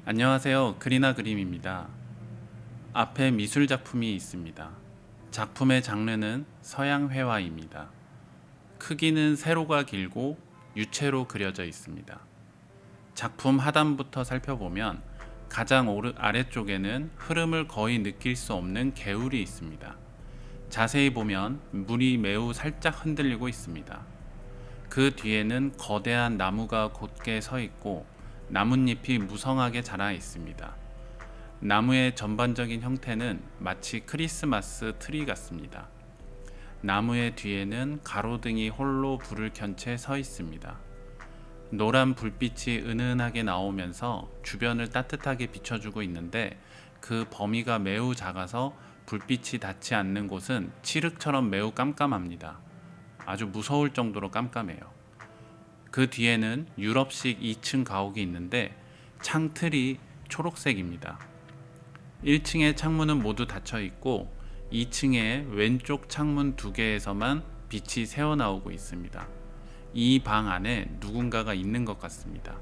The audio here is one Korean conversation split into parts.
안녕하세요. 그리나 그림입니다. 앞에 미술 작품이 있습니다. 작품의 장르는 서양 회화입니다. 크기는 세로가 길고 유체로 그려져 있습니다. 작품 하단부터 살펴보면 가장 아래쪽에는 흐름을 거의 느낄 수 없는 개울이 있습니다. 자세히 보면 물이 매우 살짝 흔들리고 있습니다. 그 뒤에는 거대한 나무가 곧게 서 있고 나뭇잎이 무성하게 자라 있습니다. 나무의 전반적인 형태는 마치 크리스마스 트리 같습니다. 나무의 뒤에는 가로등이 홀로 불을 켠 채 서 있습니다. 노란 불빛이 은은하게 나오면서 주변을 따뜻하게 비춰주고 있는데 그 범위가 매우 작아서 불빛이 닿지 않는 곳은 칠흑처럼 매우 깜깜합니다. 아주 무서울 정도로 깜깜해요. 그 뒤에는 유럽식 2층 가옥이 있는데 창틀이 초록색입니다. 1층의 창문은 모두 닫혀 있고 2층의 왼쪽 창문 2개에서만 빛이 새어나오고 있습니다. 이 방 안에 누군가가 있는 것 같습니다.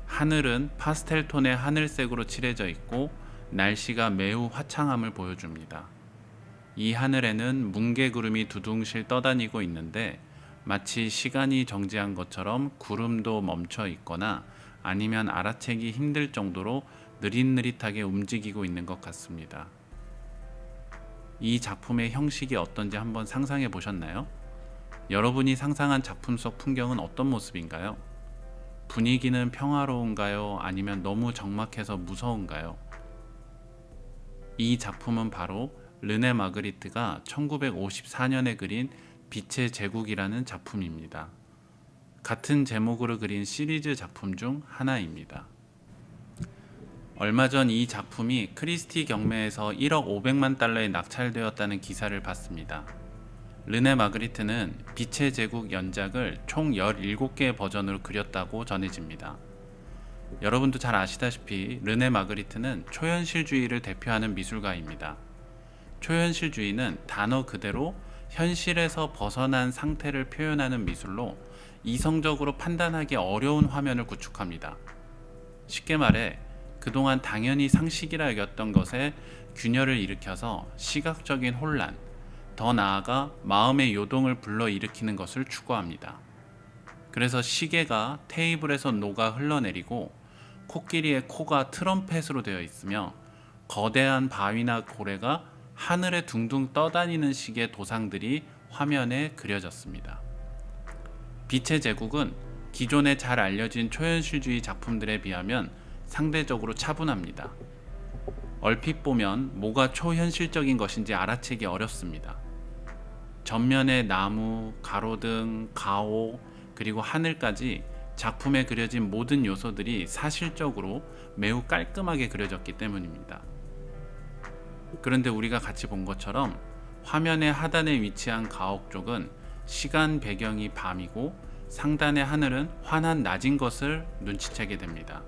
하늘은 파스텔 톤의 하늘색으로 칠해져 있고 날씨가 매우 화창함을 보여줍니다. 이 하늘에는 뭉게구름이 두둥실 떠다니고 있는데 마치 시간이 정지한 것처럼 구름도 멈춰 있거나 아니면 알아채기 힘들 정도로 느릿느릿하게 움직이고 있는 것 같습니다. 이 작품의 형식이 어떤지 한번 상상해 보셨나요? 여러분이 상상한 작품 속 풍경은 어떤 모습인가요? 분위기는 평화로운가요? 아니면 너무 적막해서 무서운가요? 이 작품은 바로 르네 마그리트가 1954년에 그린 빛의 제국이라는 작품입니다. 같은 제목으로 그린 시리즈 작품 중 하나입니다. 얼마 전 이 작품이 크리스티 경매에서 1억 500만 달러에 낙찰되었다는 기사를 봤습니다. 르네 마그리트는 빛의 제국 연작을 총 17개의 버전으로 그렸다고 전해집니다. 여러분도 잘 아시다시피 르네 마그리트는 초현실주의를 대표하는 미술가입니다. 초현실주의는 단어 그대로 현실에서 벗어난 상태를 표현하는 미술로 이성적으로 판단하기 어려운 화면을 구축합니다. 쉽게 말해 그동안 당연히 상식이라 여겼던 것에 균열을 일으켜서 시각적인 혼란, 더 나아가 마음의 요동을 불러일으키는 것을 추구합니다. 그래서 시계가 테이블에서 녹아 흘러내리고 코끼리의 코가 트럼펫으로 되어 있으며 거대한 바위나 고래가 하늘에 둥둥 떠다니는 식의 도상들이 화면에 그려졌습니다. 빛의 제국은 기존에 잘 알려진 초현실주의 작품들에 비하면 상대적으로 차분합니다. 얼핏 보면 뭐가 초현실적인 것인지 알아채기 어렵습니다. 전면의 나무, 가로등, 가옥, 그리고 하늘까지 작품에 그려진 모든 요소들이 사실적으로 매우 깔끔하게 그려졌기 때문입니다. 그런데 우리가 같이 본 것처럼 화면의 하단에 위치한 가옥 쪽은 시간 배경이 밤이고 상단의 하늘은 환한 낮인 것을 눈치채게 됩니다.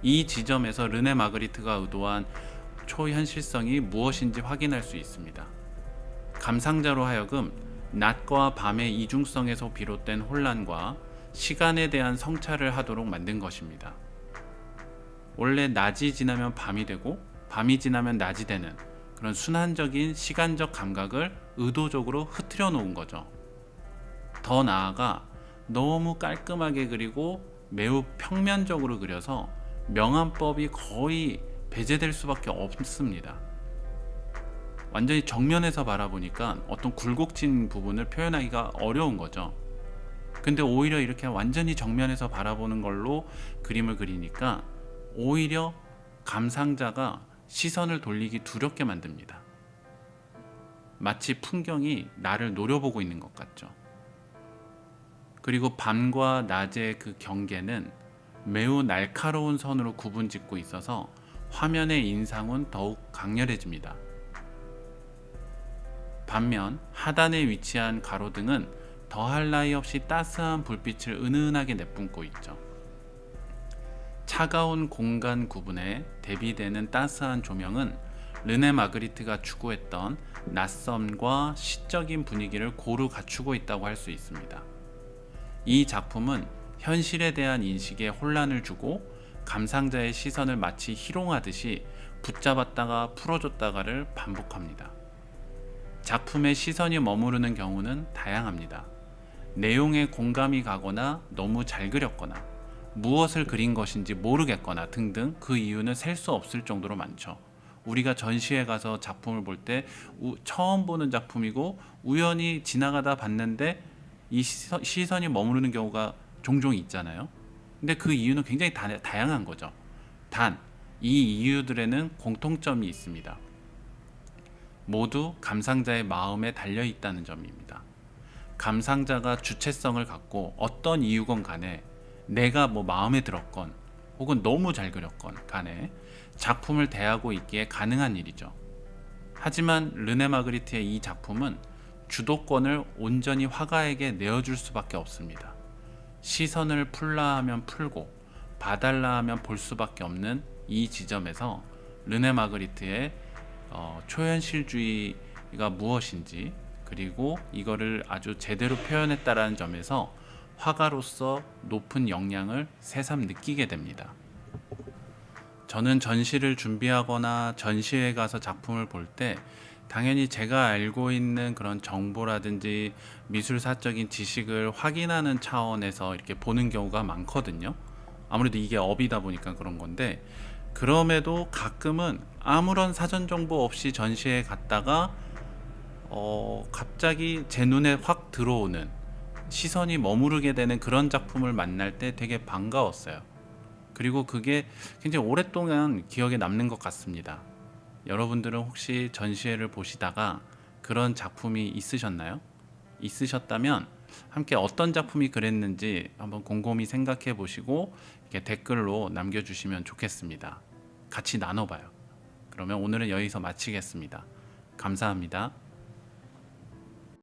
이 지점에서 르네 마그리트가 의도한 초현실성이 무엇인지 확인할 수 있습니다. 감상자로 하여금 낮과 밤의 이중성에서 비롯된 혼란과 시간에 대한 성찰을 하도록 만든 것입니다. 원래 낮이 지나면 밤이 되고 밤이 지나면 낮이 되는 그런 순환적인 시간적 감각을 의도적으로 흐트려 놓은 거죠. 더 나아가 너무 깔끔하게 그리고 매우 평면적으로 그려서 명암법이 거의 배제될 수밖에 없습니다. 완전히 정면에서 바라보니까 어떤 굴곡진 부분을 표현하기가 어려운 거죠. 근데 오히려 이렇게 완전히 정면에서 바라보는 걸로 그림을 그리니까 오히려 감상자가 시선을 돌리기 두렵게 만듭니다. 마치 풍경이 나를 노려보고 있는 것 같죠. 그리고 밤과 낮의 그 경계는 매우 날카로운 선으로 구분짓고 있어서 화면의 인상은 더욱 강렬해집니다. 반면 하단에 위치한 가로등은 더할 나위 없이 따스한 불빛을 은은하게 내뿜고 있죠. 차가운 공간 구분에 대비되는 따스한 조명은 르네 마그리트가 추구했던 낯섦과 시적인 분위기를 고루 갖추고 있다고 할 수 있습니다. 이 작품은 현실에 대한 인식에 혼란을 주고 감상자의 시선을 마치 희롱하듯이 붙잡았다가 풀어줬다가를 반복합니다. 작품에 시선이 머무르는 경우는 다양합니다. 내용에 공감이 가거나 너무 잘 그렸거나 무엇을 그린 것인지 모르겠거나 등등, 그 이유는 셀 수 없을 정도로 많죠. 우리가 전시회 가서 작품을 볼 때 처음 보는 작품이고 우연히 지나가다 봤는데 이 시선이 머무르는 경우가 종종 있잖아요. 근데 그 이유는 굉장히 다양한 거죠. 단, 이 이유들에는 공통점이 있습니다. 모두 감상자의 마음에 달려 있다는 점입니다. 감상자가 주체성을 갖고 어떤 이유건 간에 내가 마음에 들었건 혹은 너무 잘 그렸건 간에 작품을 대하고 있기에 가능한 일이죠. 하지만 르네 마그리트의 이 작품은 주도권을 온전히 화가에게 내어줄 수밖에 없습니다. 시선을 풀라 하면 풀고 봐달라 하면 볼 수밖에 없는 이 지점에서 르네 마그리트의 초현실주의가 무엇인지, 그리고 이거를 아주 제대로 표현했다라는 점에서 화가로서 높은 역량을 새삼 느끼게 됩니다. 저는 전시를 준비하거나 전시회 가서 작품을 볼 때 당연히 제가 알고 있는 그런 정보라든지 미술사적인 지식을 확인하는 차원에서 이렇게 보는 경우가 많거든요. 아무래도 이게 업이다 보니까 그런 건데, 그럼에도 가끔은 아무런 사전 정보 없이 전시회 갔다가 갑자기 제 눈에 확 들어오는, 시선이 머무르게 되는 그런 작품을 만날 때 되게 반가웠어요. 그리고 그게 굉장히 오랫동안 기억에 남는 것 같습니다. 여러분들은 혹시 전시회를 보시다가 그런 작품이 있으셨나요? 있으셨다면 함께 어떤 작품이 그랬는지 한번 곰곰이 생각해 보시고 이렇게 댓글로 남겨주시면 좋겠습니다. 같이 나눠봐요. 그러면 오늘은 여기서 마치겠습니다. 감사합니다.